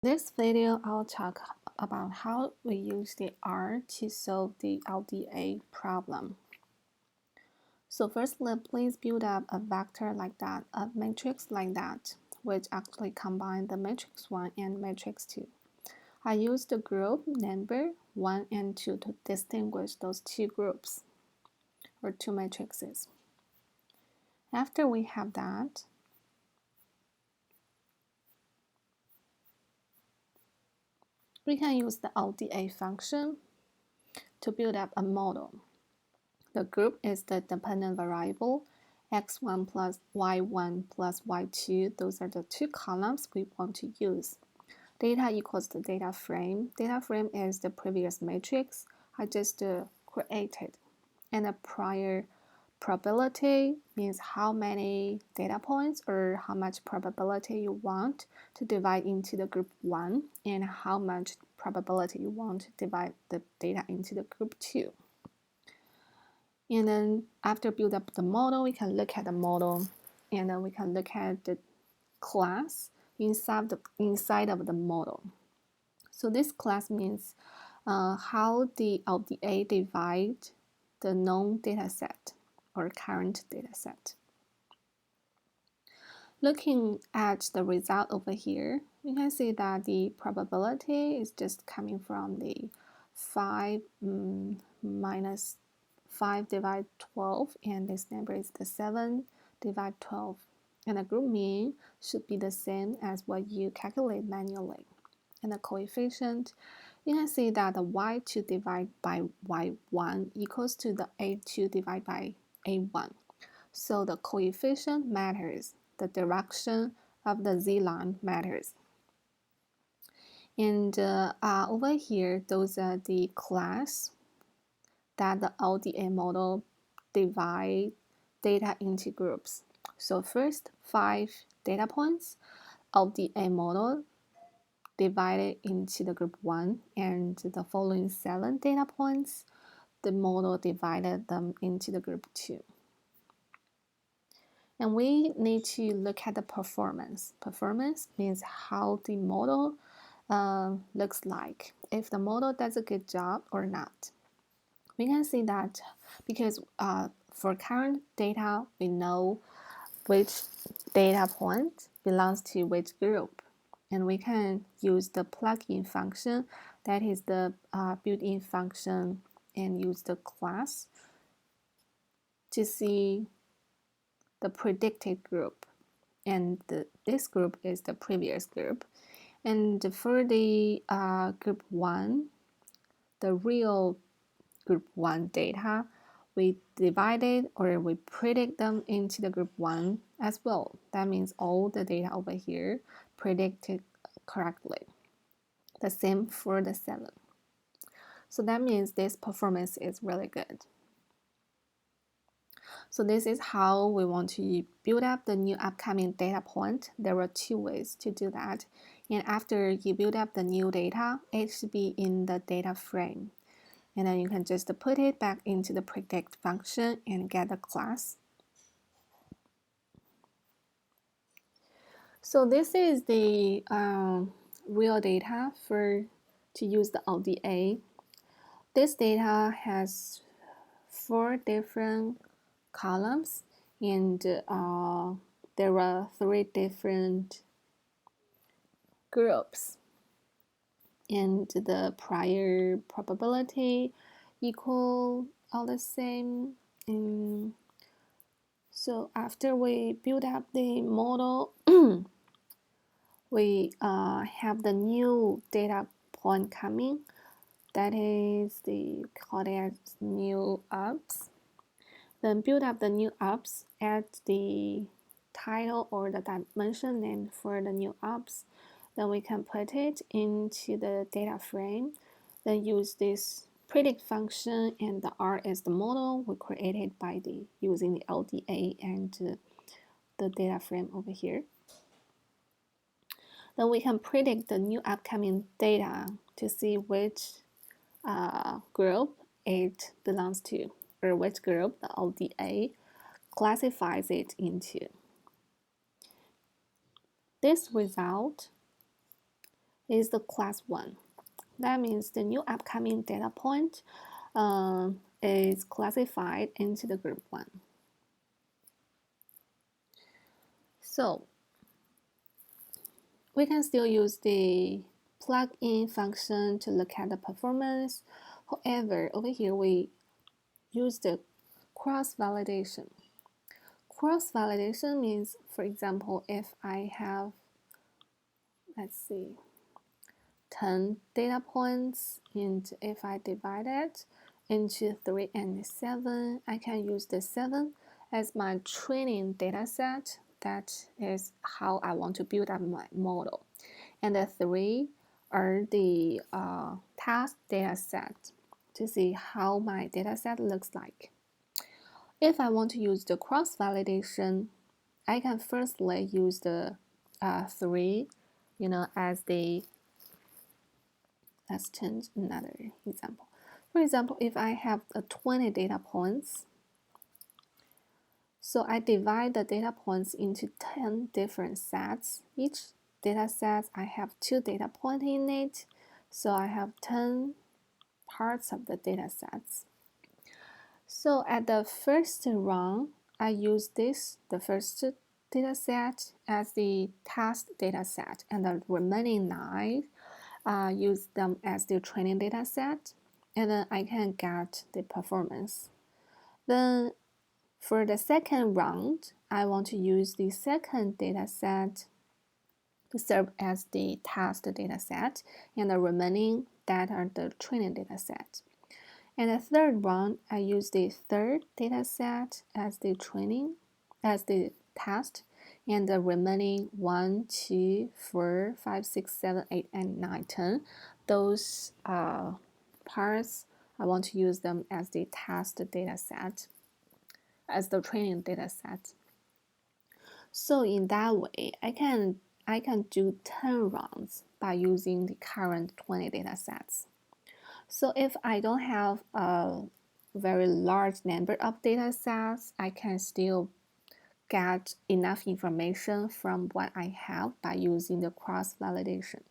This video, I'll talk about how we use the R to solve the LDA problem. So firstly, please build up a vector like that, a matrix like that, which actually combine the matrix 1 and matrix 2. I use the group number 1 and 2 to distinguish those two groups, or two matrices. After we have that, we can use the LDA function to build up a model. The group is the dependent variable, x1 plus y1 plus y2. Those are the two columns we want to use. Data equals the data frame. Data frame is the previous matrix I just created. And the prior probability means how many data points or how much probability you want to divide into the group 1 and how much probability you want to divide the data into the group 2. And then after build up the model, we can look at the model and then we can look at the class inside of the model. So this class means how the LDA divide the known data set or current data set. Looking at the result over here, you can see that the probability is just coming from the 5 minus 5 divided 12, and this number is the 7 divided 12. And the group mean should be the same as what you calculate manually. And the coefficient, you can see that the y2 divided by y1 equals to the a2 divided by a1. So the coefficient matters. The direction of the z-line matters. And over here, those are the class that the LDA model divide data into groups. So first 5 data points, LDA model divided into the group 1, and the following 7 data points, the model divided them into the group 2. And we need to look at the performance. Performance means how the model looks like, if the model does a good job or not. We can see that because for current data, we know which data point belongs to which group. And we can use the plug-in function, that is the built-in function, and use the class to see the predicted group. And this group is the previous group. And for the group 1, the real group 1 data, we divided or we predict them into the group 1 as well. That means all the data over here predicted correctly. The same for the 7. So that means this performance is really good. So this is how we want to build up the new upcoming data point. There are 2 ways to do that. And after you build up the new data, it should be in the data frame. And then you can just put it back into the predict function and get the class. So this is the real data to use the LDA. This data has 4 different columns, and there are 3 different groups. And the prior probability equal all the same. So after we build up the model, we have the new data point coming. That is called as new ups. Then build up the new ups, add the title or the dimension name for the new ups. Then we can put it into the data frame. Then use this predict function, and the R is the model we created by using the LDA and the data frame over here. Then we can predict the new upcoming data to see which group it belongs to, or which group the LDA classifies it into. This result is the class 1. That means the new upcoming data point is classified into the group 1. So we can still use the plug-in function to look at the performance. However, over here we use the cross-validation. Cross-validation means, for example, if I have, let's see, 10 data points, and if I divide it into 3 and 7, I can use the 7 as my training data set. That is how I want to build up my model. And the 3 are the task data set to see how my data set looks like. If I want to use the cross-validation, I can firstly use the 3, as the, let's change another example. For example, if I have 20 data points, so I divide the data points into 10 different sets. Each data set, I have 2 data points in it, so I have 10 parts of the data sets. So at the first run, I use the first data set as the task data set, and the remaining 9 use them as the training data set, and then I can get the performance. Then for the second round, I want to use the second data set to serve as the task data set, and the remaining that are the training data set. And the third round, I use the third data set as the training, as the test, and the remaining 1, 2, 4, 5, 6, 7, 8, and 9, 10. Those parts, I want to use them as the test data set, as the training data set. So in that way, I can do 10 rounds by using the current 20 data sets. So if I don't have a very large number of data sets, I can still get enough information from what I have by using the cross-validation.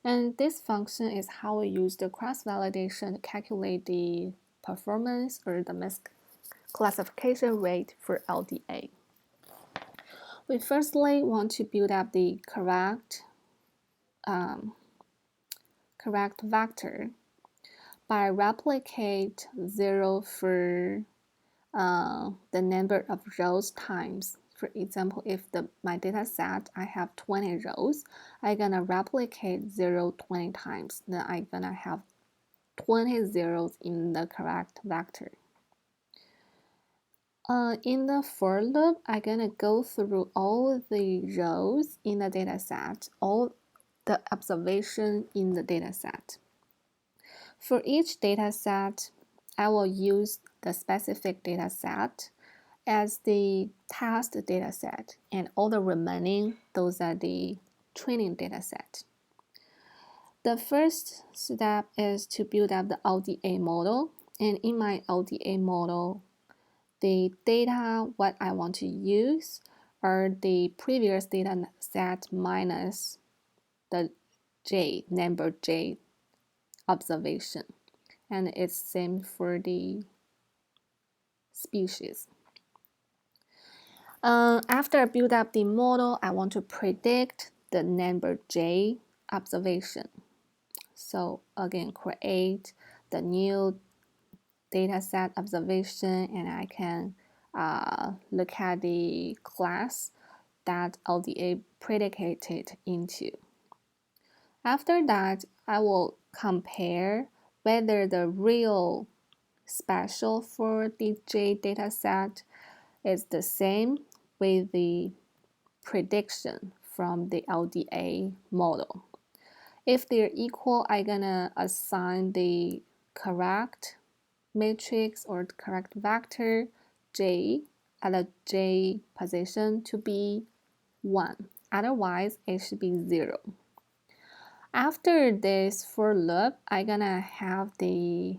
And this function is how we use the cross-validation to calculate the performance or the misclassification rate for LDA. We firstly want to build up the correct vector by replicate 0 for the number of rows times. For example, if my data set, I have 20 rows, I'm gonna replicate 0 20 times. Then I'm gonna have 20 zeros in the correct vector. In the for loop, I'm gonna go through all the rows in the data set, all the observation in the data set. For each data set, I will use the specific data set as the test data set, and all the remaining, those are the training data set. The first step is to build up the LDA model, and in my LDA model, the data what I want to use are the previous data set minus the number J observation, and it's same for the species. After I build up the model, I want to predict the number J observation. So again, create the new dataset observation, and I can look at the class that LDA predicated into. After that, I will compare whether the real special for the J dataset is the same with the prediction from the LDA model. If they're equal, I'm gonna assign the correct matrix or the correct vector J at the J position to be 1. Otherwise, it should be 0. After this for loop, I'm gonna have the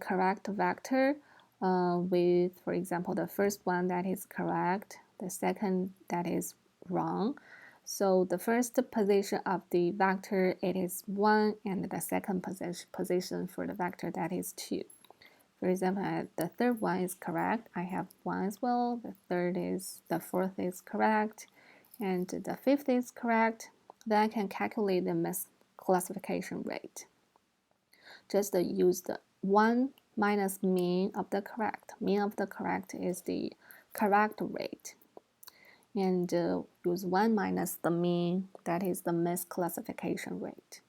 correct vector with, for example, the first one that is correct, the second that is wrong. So the first position of the vector, it is 1, and the second position for the vector, that is 2. For example, the third one is correct. I have 1 as well. The fourth is correct, and the fifth is correct. Then I can calculate the misclassification rate. Just use the 1 minus mean of the correct. Mean of the correct is the correct rate. And use 1 minus the mean, that is the misclassification rate.